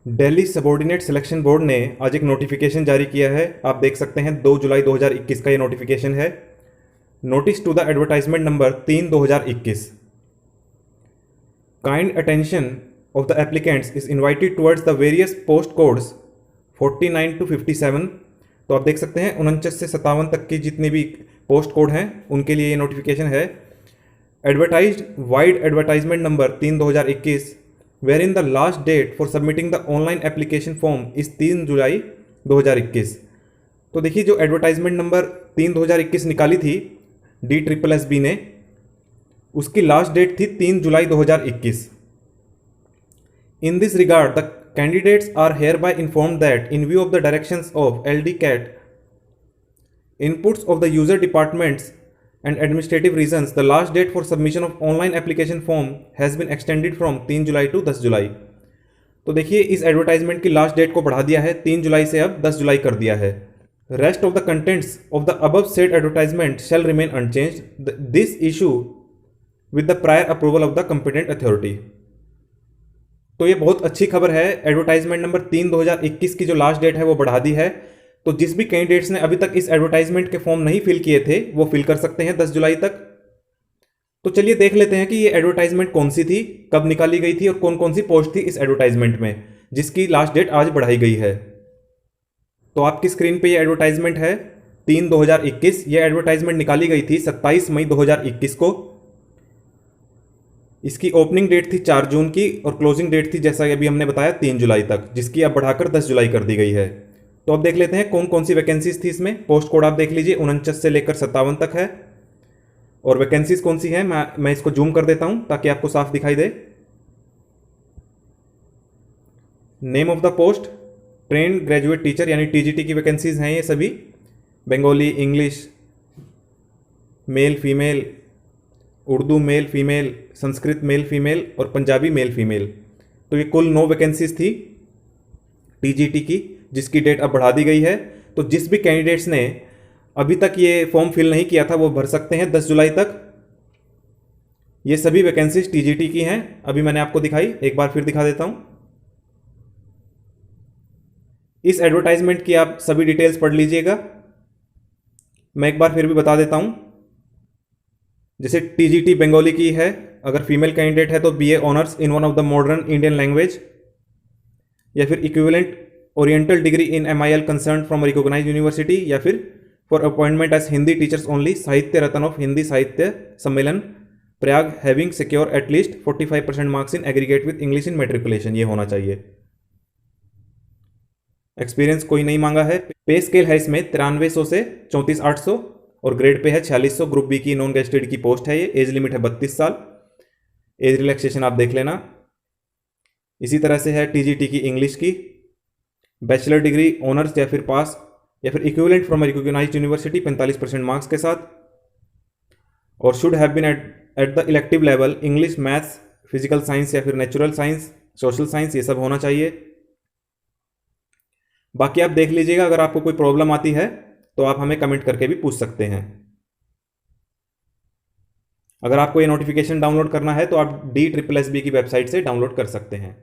Delhi subordinate selection board ने आज एक नोटिफिकेशन जारी किया है। आप देख सकते हैं 2 जुलाई 2021 का ये नोटिफिकेशन है। Notice to the advertisement number 3/2021। Kind attention of the applicants is invited towards the various post codes 49 to 57। तो आप देख सकते हैं 49 से 57 तक की जितने भी पोस्ट कोड हैं उनके लिए ये नोटिफिकेशन है। Advertised wide advertisement number 3/2021 wherein the last date for submitting the online application form is 3 जुलाई 2021। तो देखिए जो एडवर्टाइजमेंट नंबर 3/2021 निकाली थी DSSB ने, उसकी लास्ट डेट थी 3 जुलाई 2021। In this regard the candidates are hereby informed that in view of the directions of LDCAT inputs of the user departments and administrative reasons, the last date for submission of online application form has been extended from 3 July to 10 जुलाई। तो देखिए इस advertisement की last date को बढ़ा दिया है, 3 जुलाई से अब 10 जुलाई कर दिया है। Rest of the contents of the above said advertisement shall remain unchanged, this issue with the prior approval of the competent authority. तो ये बहुत अच्छी खबर है। एडवर्टाइजमेंट नंबर 3/2021 की जो लास्ट डेट है वो बढ़ा दी है। तो जिस भी कैंडिडेट्स ने अभी तक इस एडवर्टाइजमेंट के फॉर्म नहीं फिल किए थे वो फिल कर सकते हैं 10 जुलाई तक। तो चलिए देख लेते हैं कि ये एडवर्टाइजमेंट कौन सी थी, कब निकाली गई थी और कौन कौन सी पोस्ट थी इस एडवर्टाइजमेंट में जिसकी लास्ट डेट आज बढ़ाई गई है। तो आपकी स्क्रीन पे ये एडवर्टाइजमेंट है 3/2021। ये एडवर्टाइजमेंट निकाली गई थी 27 मई 2021 को। इसकी ओपनिंग डेट थी 4 जून की और क्लोजिंग डेट थी जैसा अभी हमने बताया 3 जुलाई तक, जिसकी अब बढ़ाकर 10 जुलाई कर दी गई है। तो अब देख लेते हैं कौन कौन सी वैकेंसीज थी इसमें। पोस्ट कोड आप देख लीजिए 49 से लेकर 57 तक है। और वैकेंसीज कौन सी है मैं इसको जूम कर देता हूं ताकि आपको साफ दिखाई दे। Name of the post trained graduate teacher यानी TGT की वैकेंसीज हैं ये सभी। Bengali, English, male female, Urdu male female, Sanskrit male female और पंजाबी मेल फीमेल। तो ये कुल 9 वैकेंसीज थी TGT की, जिसकी डेट अब बढ़ा दी गई है। तो जिस भी कैंडिडेट्स ने अभी तक ये फॉर्म फिल नहीं किया था वो भर सकते हैं 10 जुलाई तक। ये सभी वैकेंसीज TGT की हैं। अभी मैंने आपको दिखाई, एक बार फिर दिखा देता हूं। इस एडवर्टाइजमेंट की आप सभी डिटेल्स पढ़ लीजिएगा। मैं एक बार फिर भी बता देता हूं। जैसे TGT बंगाली की है, अगर फीमेल कैंडिडेट है तो BA honours in one of the modern Indian language, या फिर equivalent oriental degree in MIL concern from recognised university, या फिर for appointment as Hindi teachers only Sahitya Ratna of Hindi Sahitya Sammelan Prayag having secure at least 45% marks in aggregate with English in matriculation. ये होना चाहिए। Experience कोई नहीं मांगा है। पे स्केल है इसमें 9300 से 34800 और ग्रेड पे है 4600। ग्रुप बी की नॉन गेस्टेड की पोस्ट है ये। एज लिमिट है 32 साल। एज रिलैक्सेशन आप देख लेना। इसी तरह से है TGT की इंग्लिश की बैचलर डिग्री ऑनर्स या फिर पास या फिर equivalent from recognised university 45% marks के साथ, और should have been at the elective level English, maths, physical science या फिर नेचुरल साइंस, सोशल साइंस, ये सब होना चाहिए। बाकी आप देख लीजिएगा, अगर आपको कोई प्रॉब्लम आती है तो आप हमें कमेंट करके भी पूछ सकते हैं। अगर आपको ये नोटिफिकेशन डाउनलोड करना है तो आप DSSB की वेबसाइट से डाउनलोड कर सकते हैं।